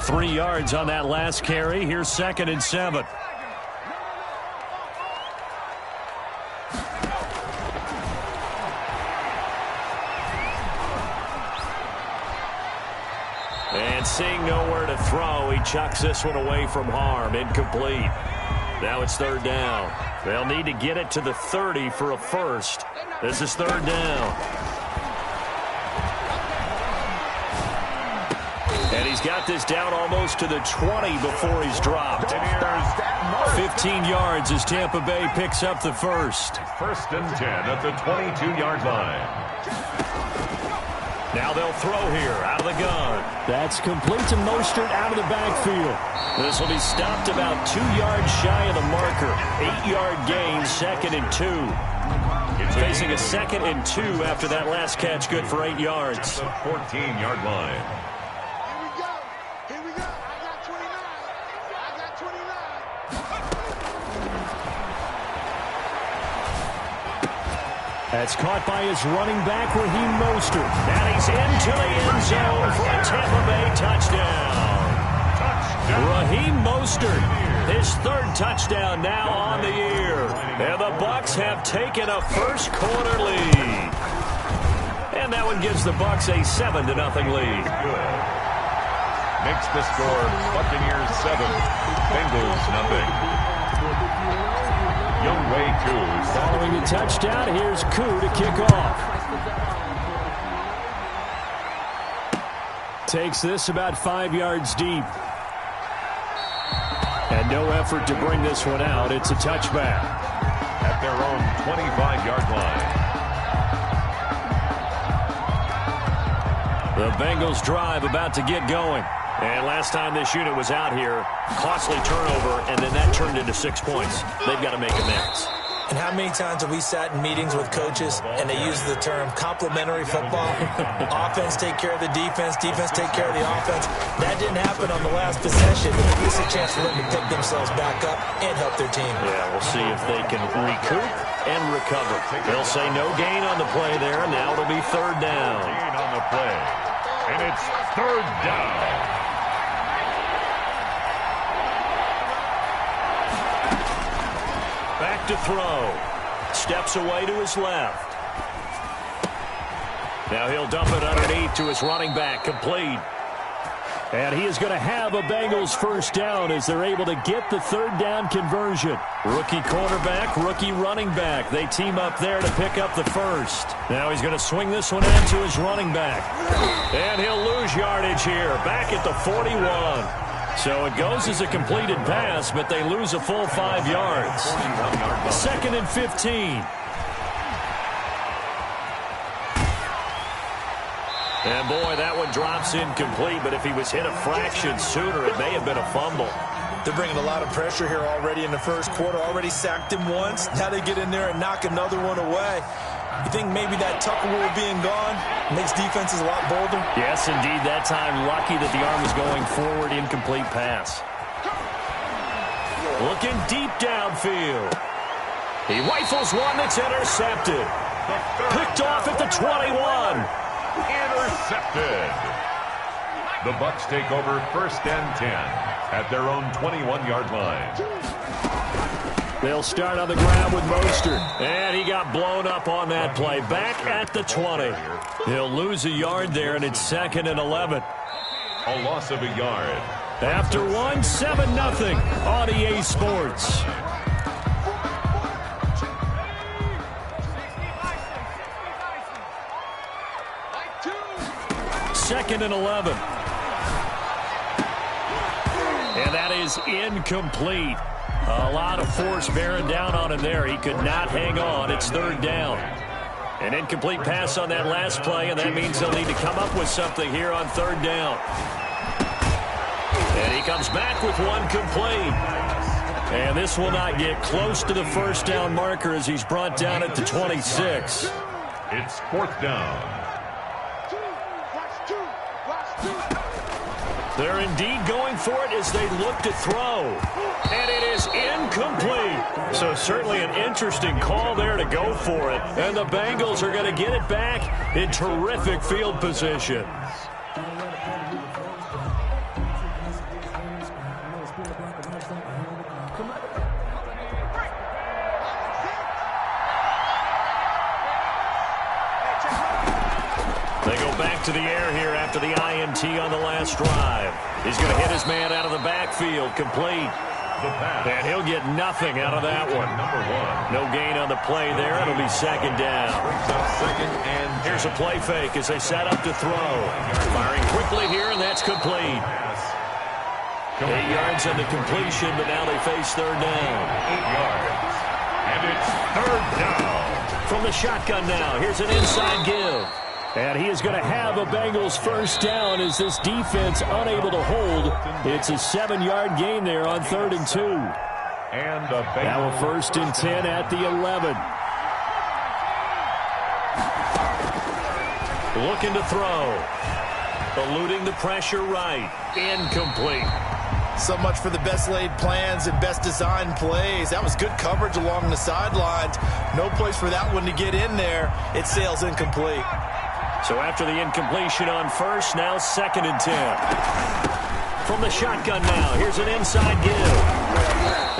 3 yards on that last carry. Here's 2nd and 7. And seeing nowhere to throw, he chucks this one away from harm. Incomplete. Now it's 3rd down. They'll need to get it to the 30 for a first. This is 3rd down. And he's got this down almost to the 20 before he's dropped. 15 yards as Tampa Bay picks up the first. 1st and 10 at the 22-yard line. Now they'll throw here out of the gun. That's complete to Mostert out of the backfield. This will be stopped about 2 yards shy of the marker. 8-yard gain, 2nd and 2. It's facing a 2nd and 2 after that last catch, good for 8 yards. The 14-yard line. Here we go. I got 29. I got 29. That's caught by his running back, Raheem Mostert. And he's into the end zone for a Tampa Bay touchdown. Raheem Mostert, his 3rd touchdown now on the year. And the Bucs have taken a first-quarter lead. And that one gives the Bucs a 7-0 lead. Good. Makes the score Buccaneers 7, Bengals nothing. Young Way Koo. Following the touchdown, here's Koo to kick off. Takes this about 5 yards deep. And no effort to bring this one out. It's a touchback. At their own 25-yard line. The Bengals drive about to get going. And last time this unit was out here, costly turnover, and then that turned into 6 points. They've got to make amends. And how many times have we sat in meetings with coaches and they use the term complementary football? Offense take care of the defense, defense take care of the offense. That didn't happen on the last possession. This is a chance for them to pick themselves back up and help their team. Yeah, we'll see if they can recoup and recover. They'll say no gain on the play there. Now it'll be 3rd down. Gain on the play. And it's 3rd down. Back to throw. Steps away to his left. Now he'll dump it underneath to his running back. Complete. And he is going to have a Bengals first down as they're able to get the 3rd down conversion. Rookie quarterback, rookie running back. They team up there to pick up the first. Now he's going to swing this one out to his running back. And he'll lose yardage here. Back at the 41. So it goes as a completed pass, but they lose a full 5 yards. 2nd and 15. And boy, that one drops incomplete, but if he was hit a fraction sooner, it may have been a fumble. They're bringing a lot of pressure here already in the first quarter. Already sacked him once. Now they get in there and knock another one away. You think maybe that Tucker rule being gone makes defenses a lot bolder? Yes, indeed. That time, lucky that the arm was going forward. Incomplete pass. Looking deep downfield. He rifles one that's intercepted. Picked off at the 21. Intercepted. The Bucs take over 1st and 10 at their own 21-yard line. They'll start on the ground with Mostert. And he got blown up on that play. Back at the 20. He'll lose a yard there, and it's 2nd and 11. A loss of a yard. After one, 7-0 on EA Sports. Second and 11. And that is incomplete. A lot of force bearing down on him there. He could not hang on. It's 3rd down. An incomplete pass on that last play, and that means they'll need to come up with something here on 3rd down. And he comes back with one complete. And this will not get close to the 1st down marker as he's brought down at the 26. It's 4th down. They're indeed going for it as they look to throw. And it is incomplete. So certainly an interesting call there to go for it. And the Bengals are going to get it back in terrific field position. They go back to the air here after the INT on the last drive. He's going to hit his man out of the backfield, complete. And he'll get nothing out of that one. No gain on the play there. It'll be second down. Here's a play fake as they set up to throw. Firing quickly here, and that's complete. 8 yards on the completion, but now they face third down. 8 yards. And it's third down. From the shotgun now, here's an inside give. And he is going to have a Bengals first down as this defense unable to hold. It's a 7-yard gain there on 3rd and 2. And now a 1st and 10 at the 11. Looking to throw. Eluding the pressure right. Incomplete. So much for the best laid plans and best designed plays. That was good coverage along the sidelines. No place for that one to get in there. It sails incomplete. So after the incompletion on first, now 2nd and 10. From the shotgun now, here's an inside give.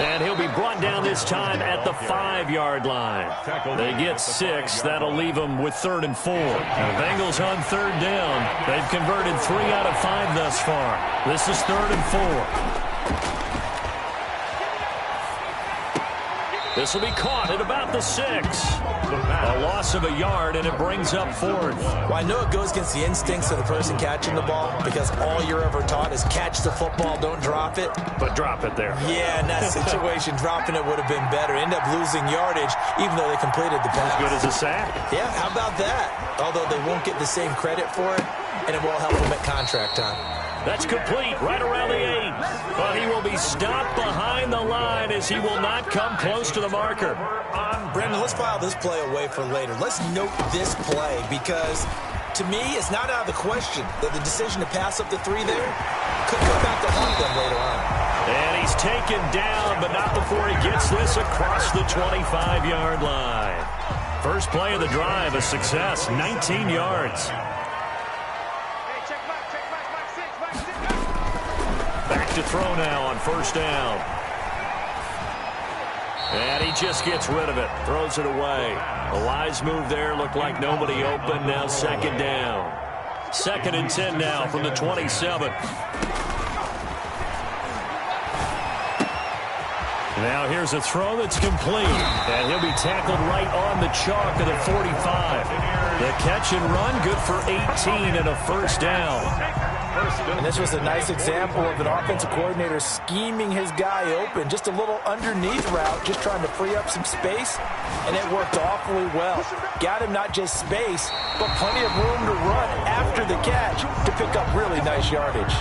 And he'll be brought down this time at the 5-yard line. They get 6. That'll leave them with 3rd and 4. The Bengals on 3rd down. They've converted 3 out of 5 thus far. This is 3rd and 4. This will be caught at about the 6. A loss of a yard, and it brings up 4th. Well, I know it goes against the instincts of the person catching the ball because all you're ever taught is catch the football, don't drop it. But drop it there. Yeah, in that situation, dropping it would have been better. End up losing yardage, even though they completed the pass. As good as a sack. Yeah, how about that? Although they won't get the same credit for it, and it will help them at contract time. That's complete, right around the 8. But he will be stopped behind the line as he will not come close to the marker. Brandon, let's file this play away for later. Let's note this play because, to me, it's not out of the question that the decision to pass up the 3 there could come back to haunt them later on. And he's taken down, but not before he gets this across the 25-yard line. First play of the drive, a success, 19 yards. Back to throw now on 1st down. And he just gets rid of it. Throws it away. A wise move there. Looked like nobody open. Now 2nd down. 2nd and 10 now from the 27. Now here's a throw that's complete. And he'll be tackled right on the chalk of the 45. The catch and run good for 18 and a 1st down. And this was a nice example of an offensive coordinator scheming his guy open. Just a little underneath route, just trying to free up some space, and it worked awfully well. Got him not just space, but plenty of room to run after the catch to pick up really nice yardage.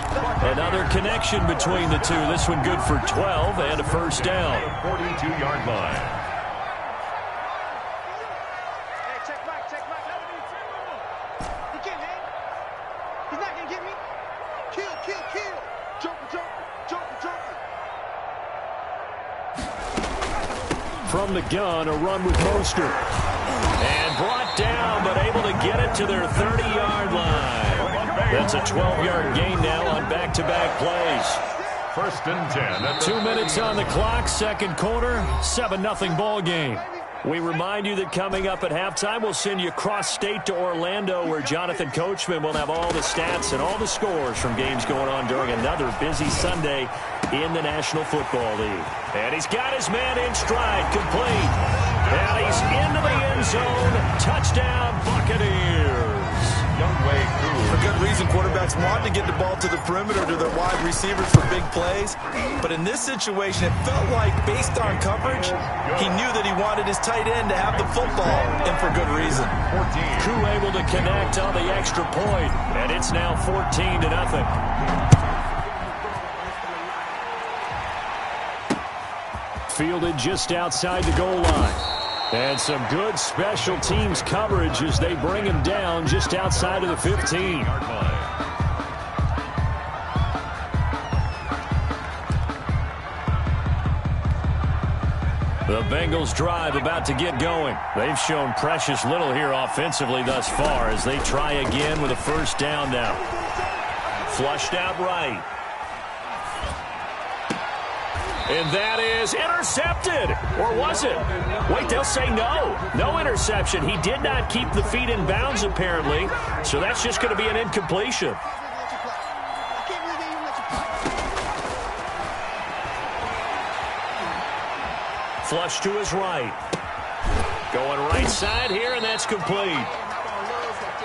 Another connection between the two. This one good for 12 and a 1st down. 42-yard line. From the gun, a run with Mostert. And brought down, but able to get it to their 30-yard line. That's a 12-yard gain now on back-to-back plays. 1st and 10. 2 minutes on the clock, 2nd quarter, 7-0 ball game. We remind you that coming up at halftime, we'll send you cross-state to Orlando, where Jonathan Coachman will have all the stats and all the scores from games going on during another busy Sunday in the National Football League. And he's got his man in stride, complete. And he's into the end zone. Touchdown, Buccaneers. For good reason, quarterbacks want to get the ball to the perimeter to their wide receivers for big plays. But in this situation, it felt like, based on coverage, he knew that he wanted his tight end to have the football, and for good reason. Crew able to connect on the extra point, and it's now 14-0. Fielded just outside the goal line. And some good special teams coverage as they bring him down just outside of the 15. The Bengals drive about to get going. They've shown precious little here offensively thus far as they try again with a 1st down now. Flushed out right. And that is intercepted. Or was it? Wait, they'll say no. No interception. He did not keep the feet in bounds, apparently. So that's just going to be an incompletion. Flush to his right. Going right side here, and that's complete.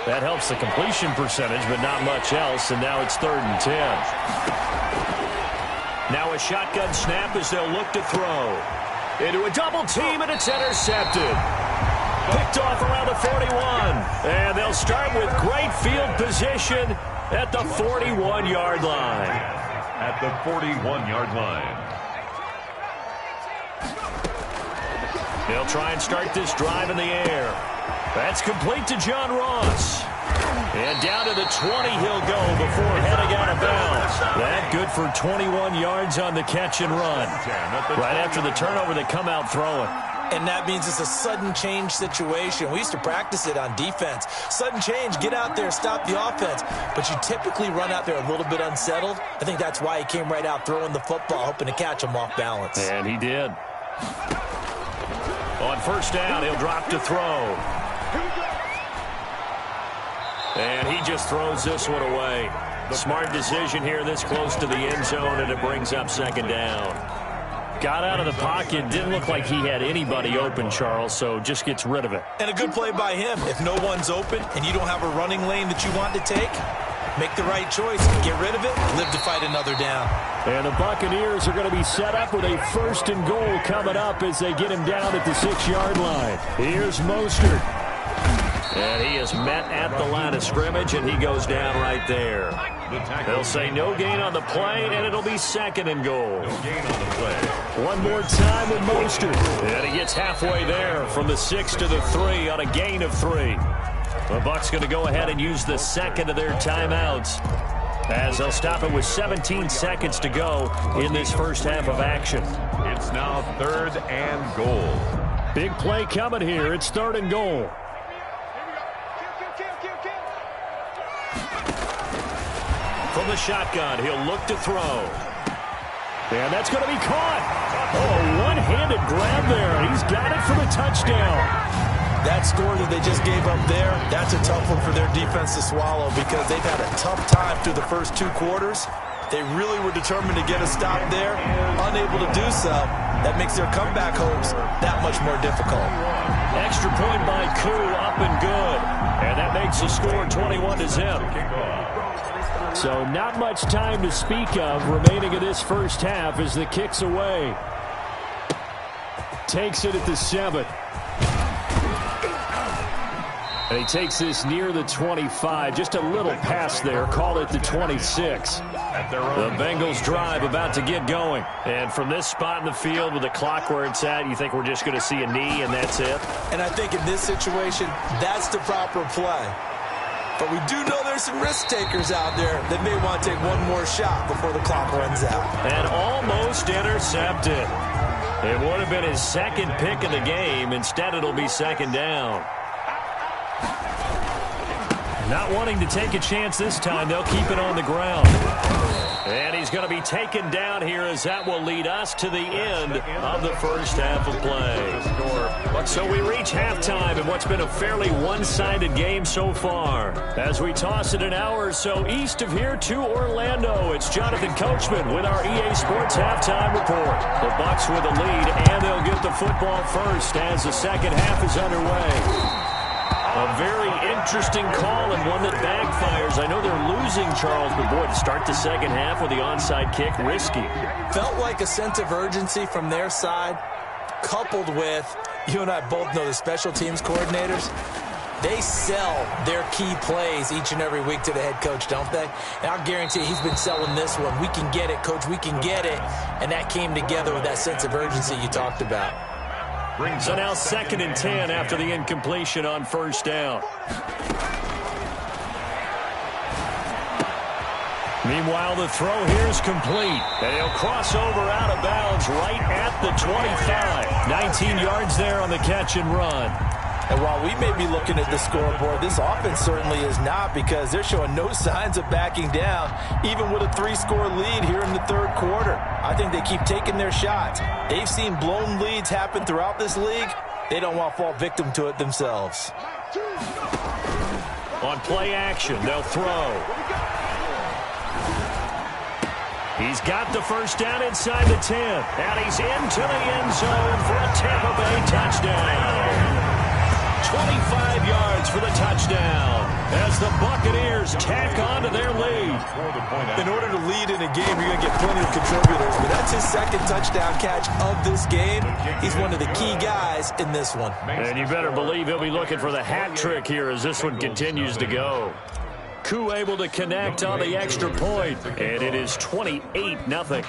That helps the completion percentage, but not much else, and now it's 3rd and 10. Now a shotgun snap as they'll look to throw. Into a double team, and it's intercepted. Picked off around the 41. And they'll start with great field position at the 41-yard line. At the 41-yard line. They'll try and start this drive in the air. That's complete to John Ross. And down to the 20 he'll go before heading out of bounds. That good for 21 yards on the catch and run. Right after the turnover, they come out throwing. And that means it's a sudden change situation. We used to practice it on defense. Sudden change, get out there, stop the offense. But you typically run out there a little bit unsettled. I think that's why he came right out throwing the football, hoping to catch him off balance. And he did. On first down, he'll drop to throw. And he just throws this one away. Smart decision here this close to the end zone, and it brings up 2nd down. Got out of the pocket. Didn't look like he had anybody open, Charles, so just gets rid of it. And a good play by him. If no one's open and you don't have a running lane that you want to take, make the right choice. Get rid of it. Live to fight another down. And the Buccaneers are going to be set up with a 1st and goal coming up as they get him down at the 6-yard line. Here's Mostert. And he is met at the line of scrimmage, and he goes down right there. They'll say no gain on the play, and it'll be 2nd and goal. No gain on the play. One more time with Mostert. And he gets halfway there from the 6 to the 3 on a gain of 3. The Bucs going to go ahead and use the 2nd of their timeouts, as they'll stop it with 17 seconds to go in this first half of action. It's now 3rd and goal. Big play coming here. It's 3rd and goal. From the shotgun, he'll look to throw. And that's going to be caught. Oh, one-handed grab there. He's got it for the touchdown. That score that they just gave up there, that's a tough one for their defense to swallow because they've had a tough time through the first 2 quarters. They really were determined to get a stop there, unable to do so. That makes their comeback hopes that much more difficult. Extra point by Koo, up and good. And that makes the score 21-0. So not much time to speak of remaining in this first half as the kick's away. Takes it at the 7. And he takes this near the 25. Just a little pass there. Call it the 26. The Bengals drive about to get going. And from this spot in the field with the clock where it's at, you think we're just going to see a knee and that's it? And I think in this situation, that's the proper play. But we do know there's some risk takers out there that may want to take one more shot before the clock runs out. And almost intercepted. It would have been his 2nd pick of the game. Instead, it'll be 2nd down. Not wanting to take a chance this time, they'll keep it on the ground. And he's going to be taken down here as that will lead us to the end of the first half of play. So we reach halftime in what's been a fairly one-sided game so far. As we toss it an hour or so east of here to Orlando, it's Jonathan Coachman with our EA Sports Halftime Report. The Bucs with a lead, and they'll get the football first as the second half is underway. A very interesting call and one that backfires. I know they're losing, Charles, but boy, to start the second half with the onside kick, risky. Felt like a sense of urgency from their side, coupled with, you and I both know the special teams coordinators, they sell their key plays each and every week to the head coach, don't they? And I'll guarantee he's been selling this one. We can get it, coach, we can get it. And that came together with that sense of urgency you talked about. So now 2nd and 10 after the incompletion on first down. Meanwhile, the throw here is complete. And he'll cross over out of bounds right at the 25. 19 yards there on the catch and run. And while we may be looking at the scoreboard, this offense certainly is not, because they're showing no signs of backing down, even with a 3-score lead here in the third quarter. I think they keep taking their shots. They've seen blown leads happen throughout this league. They don't want to fall victim to it themselves. On play action, they'll throw. He's got the first down inside the 10, and he's into the end zone for a Tampa Bay touchdown. 25 yards for the touchdown as the Buccaneers tack on to their lead. In order to lead in a game, you're going to get plenty of contributors, but that's his second touchdown catch of this game. He's one of the key guys in this one. And you better believe he'll be looking for the hat trick here as this one continues to go. Koo able to connect on the extra point, and it is 28-0.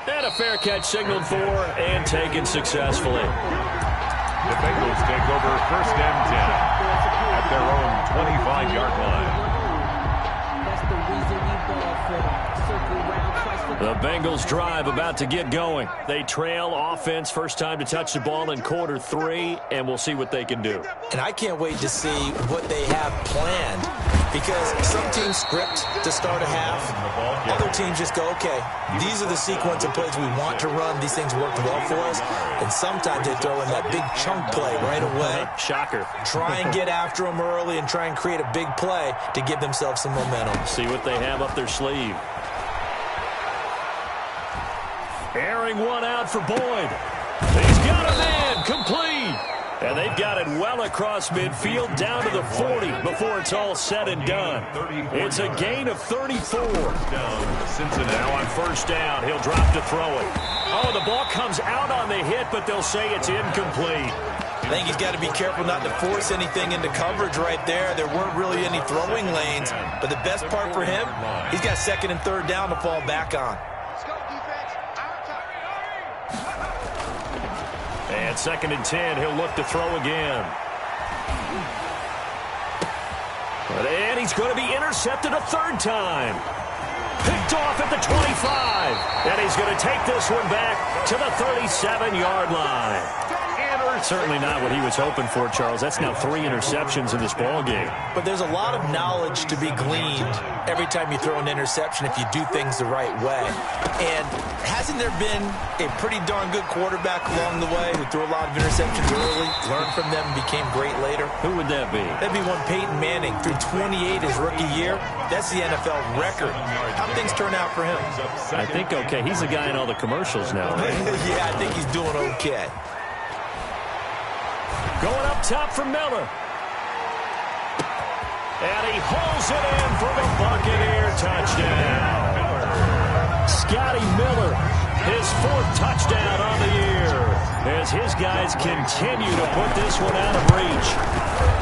And a fair catch signaled for and taken successfully. The Bengals take over first and 10 at their own 25-yard line. The Bengals drive about to get going. They trail offense, first time to touch the ball in quarter 3, and we'll see what they can do. And I can't wait to see what they have planned, because some teams script to start a half. Other teams just go, okay, these are the sequence of plays we want to run. These things worked well for us. And sometimes they throw in that big chunk play right away. Shocker. Try and get after them early and try and create a big play to give themselves some momentum. See what they have up their sleeve. Airing one out for Boyd. He's got a man, complete. And they've got it well across midfield down to the 40 before it's all said and done. It's a gain of 34. Now on first down, he'll drop to throw it. Oh, the ball comes out on the hit, but they'll say it's incomplete. I think he's got to be careful not to force anything into coverage right there. There weren't really any throwing lanes, but the best part for him, he's got second and third down to fall back on. And second and 10, he'll look to throw again. And he's going to be intercepted a third time. Picked off at the 25. And he's going to take this one back to the 37-yard line. Certainly not what he was hoping for, Charles. That's now 3 interceptions in this ball game. But there's a lot of knowledge to be gleaned every time you throw an interception if you do things the right way. And hasn't there been a pretty darn good quarterback along the way who threw a lot of interceptions early, learned from them, and became great later? Who would that be? That'd be one Peyton Manning. Threw 28 his rookie year. That's the NFL record. How'd things turn out for him? I think okay. He's the guy in all the commercials now, right? Yeah, I think he's doing okay. Going up top for Miller. And he holds it in for the Buccaneer touchdown. Scotty Miller, his 4th touchdown on the year, as his guys continue to put this one out of reach.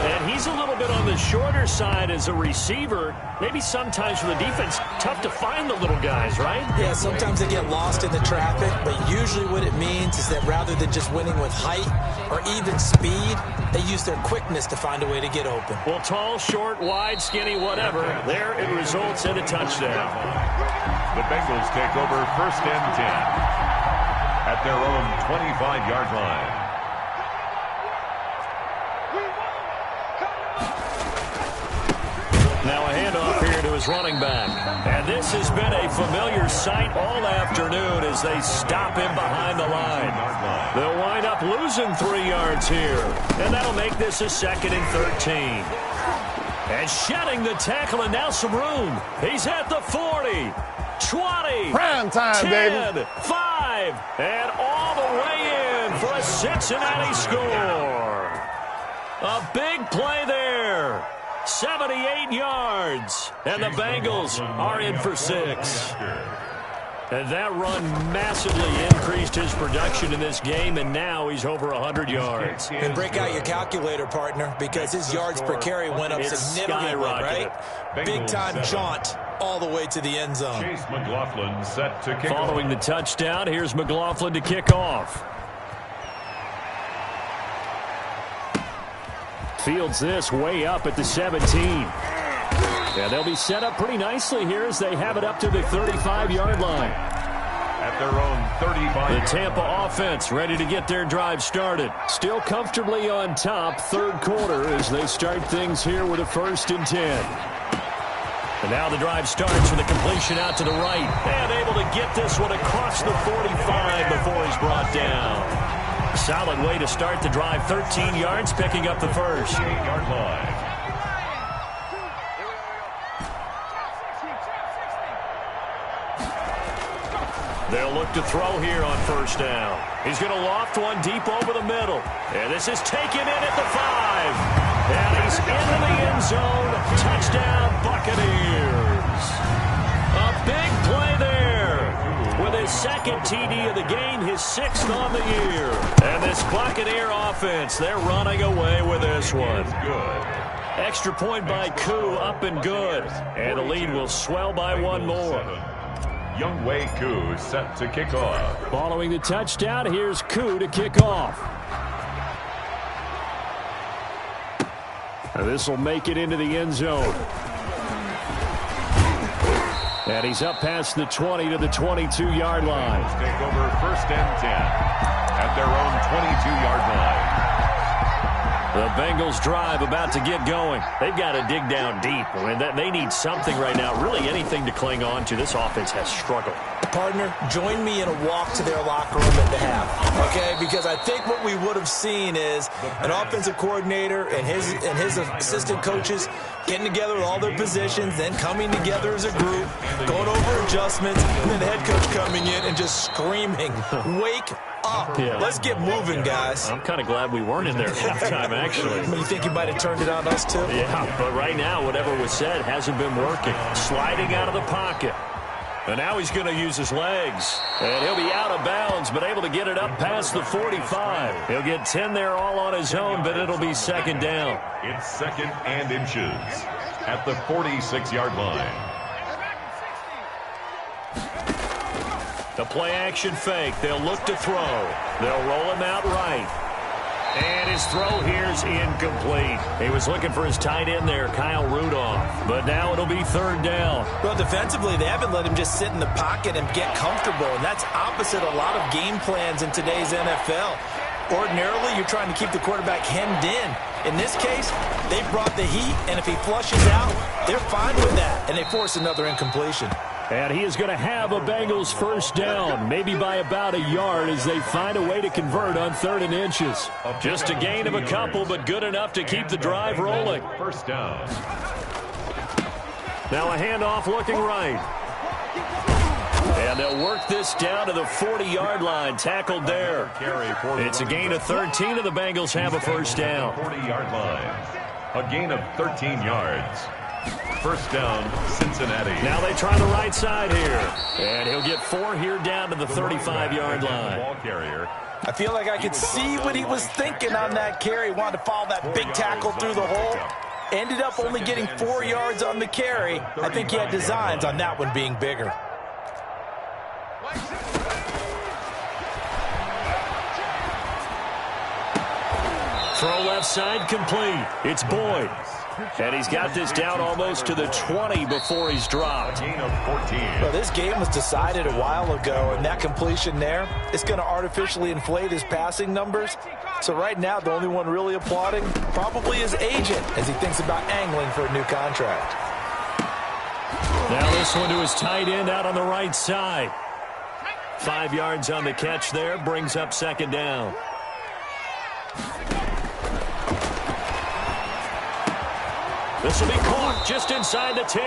And he's a little bit on the shorter side as a receiver. Maybe sometimes for the defense, tough to find the little guys, right? Yeah, sometimes they get lost in the traffic, but usually what it means is that rather than just winning with height or even speed, they use their quickness to find a way to get open. Well, tall, short, wide, skinny, whatever, there it results in a touchdown. The Bengals take over first and 10 at their own 25-yard line. Now a handoff here to his running back. And this has been a familiar sight all afternoon as they stop him behind the line. They'll wind up losing 3 yards here. And that'll make this a 2nd and 13. And shedding the tackle, and now some room. He's at the 40, 20, prime time, 10, baby. 5, and all the way in for a Cincinnati score. A big play there. 78 yards, and the Bengals are in for 6. And that run massively increased his production in this game, and now he's over 100 yards. And break out your calculator, partner, because his yards per carry went up significantly, right? Big-time jaunt all the way to the end zone. Chase McLaughlin set to kick Following off. the touchdown, here's McLaughlin to kick off. Fields this way up at the 17. Yeah, they'll be set up pretty nicely here as they have it up to the 35-yard line. at their own 35. The Tampa offense ready to get their drive started. Still comfortably on top, third quarter, as they start things here with a 1st and 10. And now the drive starts with a completion out to the right. And able to get this one across the 45 before he's brought down. Solid way to start the drive. 13 yards, picking up the first. 8-yard line. They'll look to throw here on 1st down. He's going to loft one deep over the middle. And this is taken in at the 5. And he's into the end zone. Touchdown, Buccaneers. A big play there. With his 2nd TD of the game, his 6th on the year. And this Buccaneer offense, they're running away with this one. Good. Extra point by Koo, up and good. And the lead will swell by one more. Younghoe Koo set to kick off. Following the touchdown, here's Koo to kick off. This will make it into the end zone. And he's up past the 20 to the 22-yard line. Take over 1st and 10 at their own 22-yard line. The Bengals drive about to get going. They've got to dig down deep. I mean, they need something right now, really anything to cling on to. This offense has struggled. Partner, join me in a walk to their locker room at the half, okay? Because I think what we would have seen is an offensive coordinator and his assistant coaches getting together with all their positions, then coming together as a group, going over adjustments, and then the head coach coming in and just screaming, "Wake up. Yeah. Let's get moving, guys." I'm kind of glad we weren't in there at halftime, actually. You think you might have turned it on us, too? Yeah, but right now, whatever was said hasn't been working. Sliding out of the pocket. And now he's going to use his legs. And he'll be out of bounds, but able to get it up past the 45. He'll get 10 there all on his own, but it'll be 2nd down. It's 2nd and inches at the 46-yard line. The play action fake. They'll look to throw. They'll roll him out right. And his throw here's incomplete. He was looking for his tight end there, Kyle Rudolph. But now it'll be 3rd down. Well, defensively, they haven't let him just sit in the pocket and get comfortable, and that's opposite a lot of game plans in today's NFL. Ordinarily, you're trying to keep the quarterback hemmed in. In this case, they brought the heat, and if he flushes out, they're fine with that, and they force another incompletion. And he is going to have a Bengals 1st down, maybe by about a yard as they find a way to convert on 3rd and inches. Just a gain of a couple, but good enough to keep the drive rolling. 1st down. Now a handoff looking right. And they'll work this down to the 40-yard line, tackled there. It's a gain of 13, and the Bengals have a 1st down. 40-yard line. A gain of 13 yards. 1st down, Cincinnati. Now they try the right side here. And he'll get 4 here down to the 35-yard line. Ball carrier. I feel like I could see what he was thinking on that carry. Wanted to follow that big tackle through the hole. Ended up only getting 4 yards on the carry. I think he had designs on that one being bigger. Throw left side complete. It's Boyd. And he's got this down almost to the 20 before he's dropped. Gain of 14. Well, this game was decided a while ago, and that completion there, it's going to artificially inflate his passing numbers. So right now, the only one really applauding probably his agent as he thinks about angling for a new contract. Now this one to his tight end out on the right side. 5 yards on the catch there, brings up 2nd down. This will be caught just inside the 10.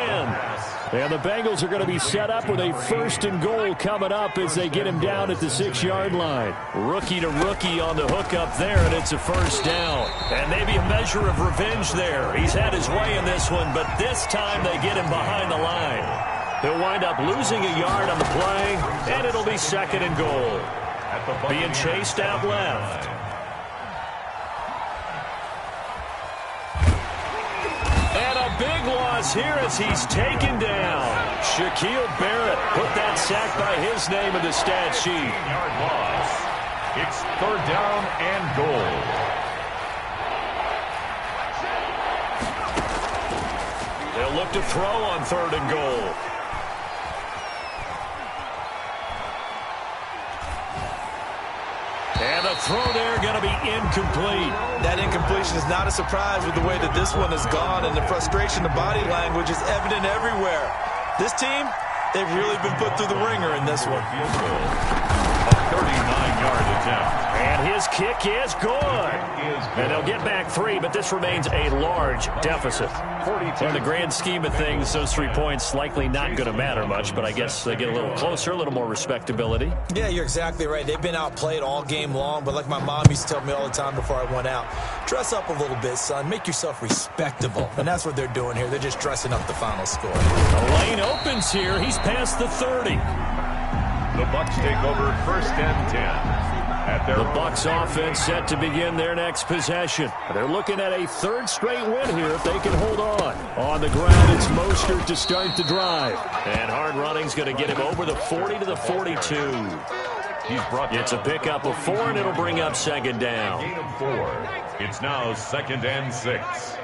And the Bengals are going to be set up with a 1st and goal coming up as they get him down at the 6-yard line. Rookie to rookie on the hookup there, and it's a 1st down. And maybe a measure of revenge there. He's had his way in this one, but this time they get him behind the line. He'll wind up losing a yard on the play, and it'll be 2nd and goal. Being chased out left. Big loss here as he's taken down. Shaquille Barrett put that sack by his name in the stat sheet. Yard loss. It's 3rd down and goal. They'll look to throw on 3rd and goal. throw there going to be incomplete. That incompletion is not a surprise with the way that this one has gone, and the frustration, the body language is evident everywhere. This team, they've really been put through the ringer in this one. A 39-yard attempt. And his kick is good. And they'll get back 3, but this remains a large deficit. In the grand scheme of things, those 3 points likely not going to matter much, but I guess they get a little closer, a little more respectability. Yeah, you're exactly right. They've been outplayed all game long, but like my mom used to tell me all the time before I went out, dress up a little bit, son. Make yourself respectable. And that's what they're doing here. They're just dressing up the final score. The lane opens here. He's past the 30. The Bucs take over first and 10. The Bucs offense set to begin their next possession. They're looking at a 3rd straight win here if they can hold on. On the ground, it's Mostert to start the drive. And hard running's going to get him over the 40 to the 42. It's a pickup of 4, and it'll bring up 2nd down. Gain of 4. It's now 2nd and 6.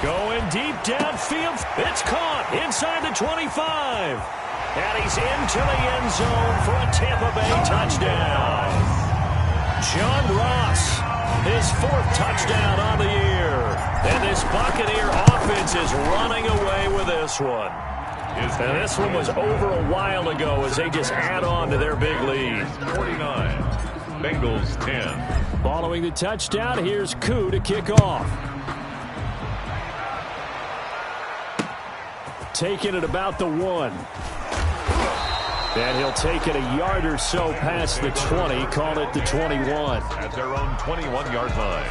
Going deep downfield. It's caught inside the 25. And he's into the end zone for a Tampa Bay touchdown. John Ross, his 4th touchdown on the year. And this Buccaneer offense is running away with this one. And this one was over a while ago as they just add on to their big lead. 49. Bengals 10. Following the touchdown, here's Koo to kick off. Taking it about the 1. And he'll take it a yard or so past the 20, call it the 21. At their own 21-yard line.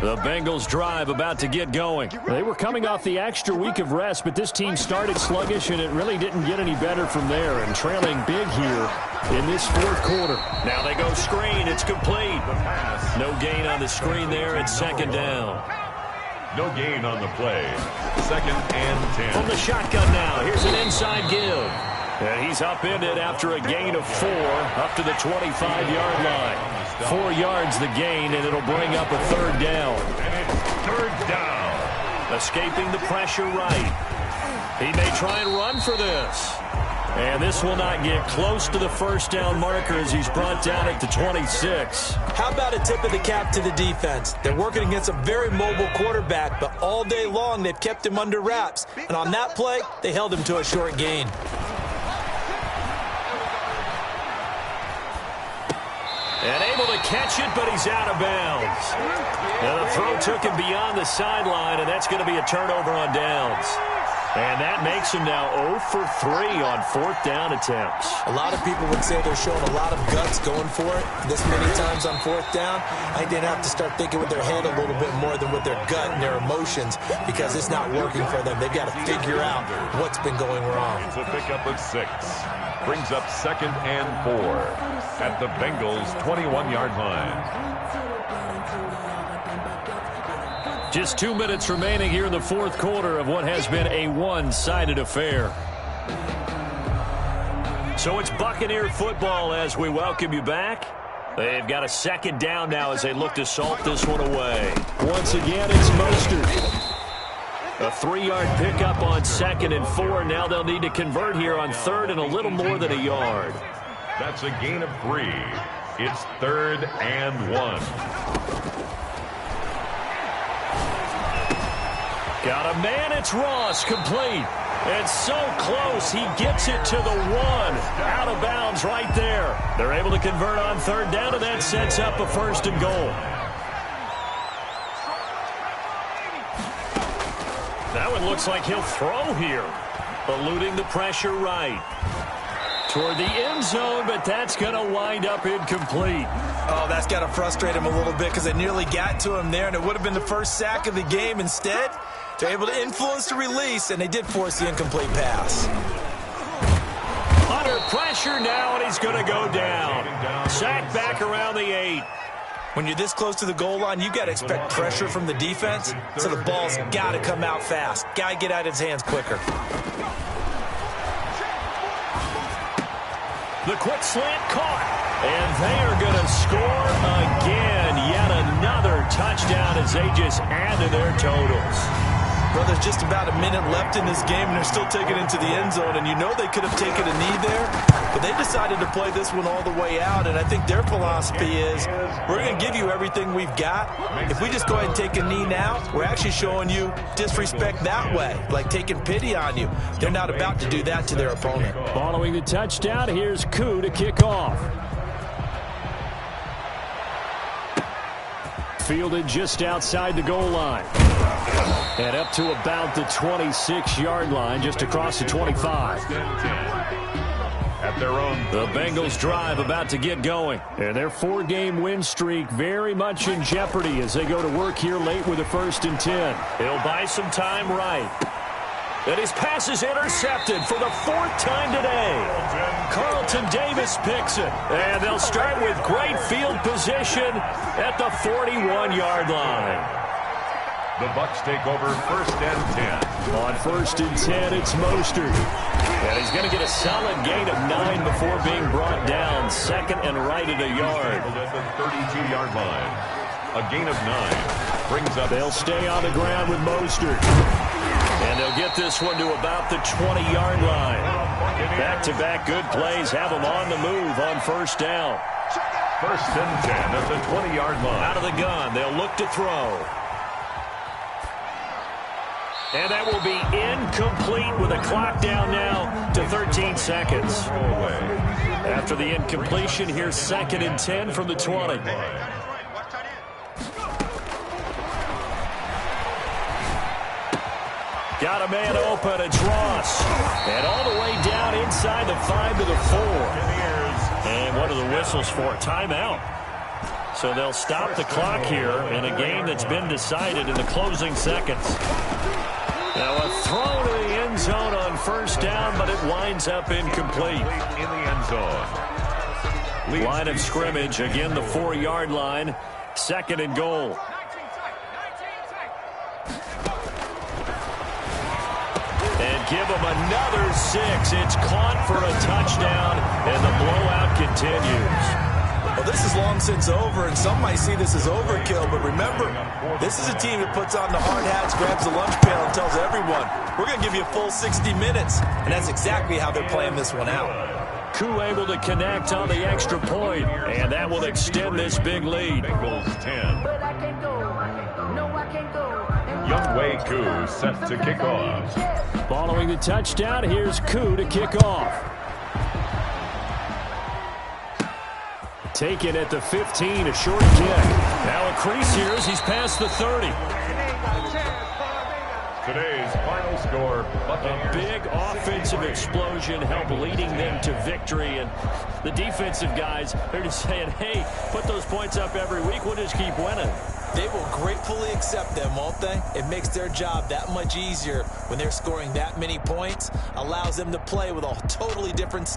The Bengals drive about to get going. They were coming off the extra week of rest, but this team started sluggish, and it really didn't get any better from there, and trailing big here in this 4th quarter. Now they go screen. It's complete. No gain on the screen there. It's 2nd down. No gain on the play. 2nd and 10. From the shotgun now. Here's an inside give. And he's upended after a gain of 4 up to the 25-yard line. 4 yards the gain, and it'll bring up a 3rd down. And it's 3rd down. Escaping the pressure right. He may try and run for this. And this will not get close to the 1st down marker as he's brought down at the 26. How about a tip of the cap to the defense? They're working against a very mobile quarterback, but all day long they've kept him under wraps. And on that play, they held him to a short gain. And able to catch it, but he's out of bounds. Now the throw took him beyond the sideline, and that's going to be a turnover on downs. And that makes him now 0 for 3 on 4th down attempts. A lot of people would say they're showing a lot of guts going for it this many times on 4th down. I think they'd have to start thinking with their head a little bit more than with their gut and their emotions, because it's not working for them. They've got to figure out what's been going wrong. It's a pickup of 6. Brings up 2nd and 4 at the Bengals' 21-yard line. Just 2 minutes remaining here in the 4th quarter of what has been a one-sided affair. So it's Buccaneer football as we welcome you back. They've got a 2nd down now as they look to salt this one away. Once again, it's Mostert. A 3-yard pickup on 2nd and 4. Now they'll need to convert here on 3rd and a little more than a yard. That's a gain of 3. It's 3rd and 1. Got a man, it's Ross, complete. And so close, he gets it to the 1. Out of bounds right there. They're able to convert on 3rd down, and that sets up a 1st and goal. That one looks like he'll throw here. Eluding the pressure right. Toward the end zone, but that's going to wind up incomplete. Oh, that's got to frustrate him a little bit because they nearly got to him there, and it would have been the first sack of the game. Instead, they're able to influence the release, and they did force the incomplete pass. Under pressure now, and he's going to go down. Sacked back around the 8. When you're this close to the goal line, you got to expect pressure from the defense, so the ball's got to come out fast. Got to get out of his hands quicker. The quick slant caught. And they are going to score again. Yet another touchdown as they just add to their totals. Well, there's just about a minute left in this game, and they're still taking it into the end zone. And you know they could have taken a knee there, but they decided to play this one all the way out. And I think their philosophy is, we're going to give you everything we've got. If we just go ahead and take a knee now, we're actually showing you disrespect that way, like taking pity on you. They're not about to do that to their opponent. Following the touchdown, here's Koo to kick off. Fielded just outside the goal line. And up to about the 26-yard line, just across the 25. At their own. The Bengals drive about to get going. And their 4-game win streak very much in jeopardy as they go to work here late with a 1st and 10. He'll buy some time right. And his pass is intercepted for the 4th time today. Carlton Davis picks it. And they'll start with great field position at the 41-yard line. The Bucs take over 1st and 10. On 1st and 10, it's Mostert. And he's going to get a solid gain of 9 before being brought down. 2nd and right at a yard. At the 32-yard line. A gain of 9 brings up. They'll stay on the ground with Mostert. And they'll get this one to about the 20-yard line. Back-to-back good plays have them on the move on 1st down. 1st and 10 at the 20-yard line. Out of the gun, they'll look to throw. And that will be incomplete with a clock down now to 13 seconds. After the incompletion, here's 2nd and 10 from the 20. Got a man open, it's Ross. And all the way down inside the 5 to the 4. And what are the whistles for? Timeout. So they'll stop the clock here in a game that's been decided in the closing seconds. Now a throw to the end zone on 1st down, but it winds up incomplete. In the end zone. Line of scrimmage, again the 4-yard line. 2nd and goal. And give them another 6. It's caught for a touchdown, and the blowout continues. Well, this is long since over, and some might see this as overkill, but remember, this is a team that puts on the hard hats, grabs the lunch pail, and tells everyone, we're going to give you a full 60 minutes, and that's exactly how they're playing this one out. Koo able to connect on the extra point, and that will extend this big lead. Bengals 10. Younghoe Koo set to kick off. Following the touchdown, here's Koo to kick off. Taken at the 15, a short kick. Now a crease here as he's past the 30. Today's final score, A big offensive explosion helped leading them to victory. And the defensive guys, they're just saying, hey, put those points up every week. We'll just keep winning. They will gratefully accept them, won't they? It makes their job that much easier when they're scoring that many points. Allows them to play with a totally different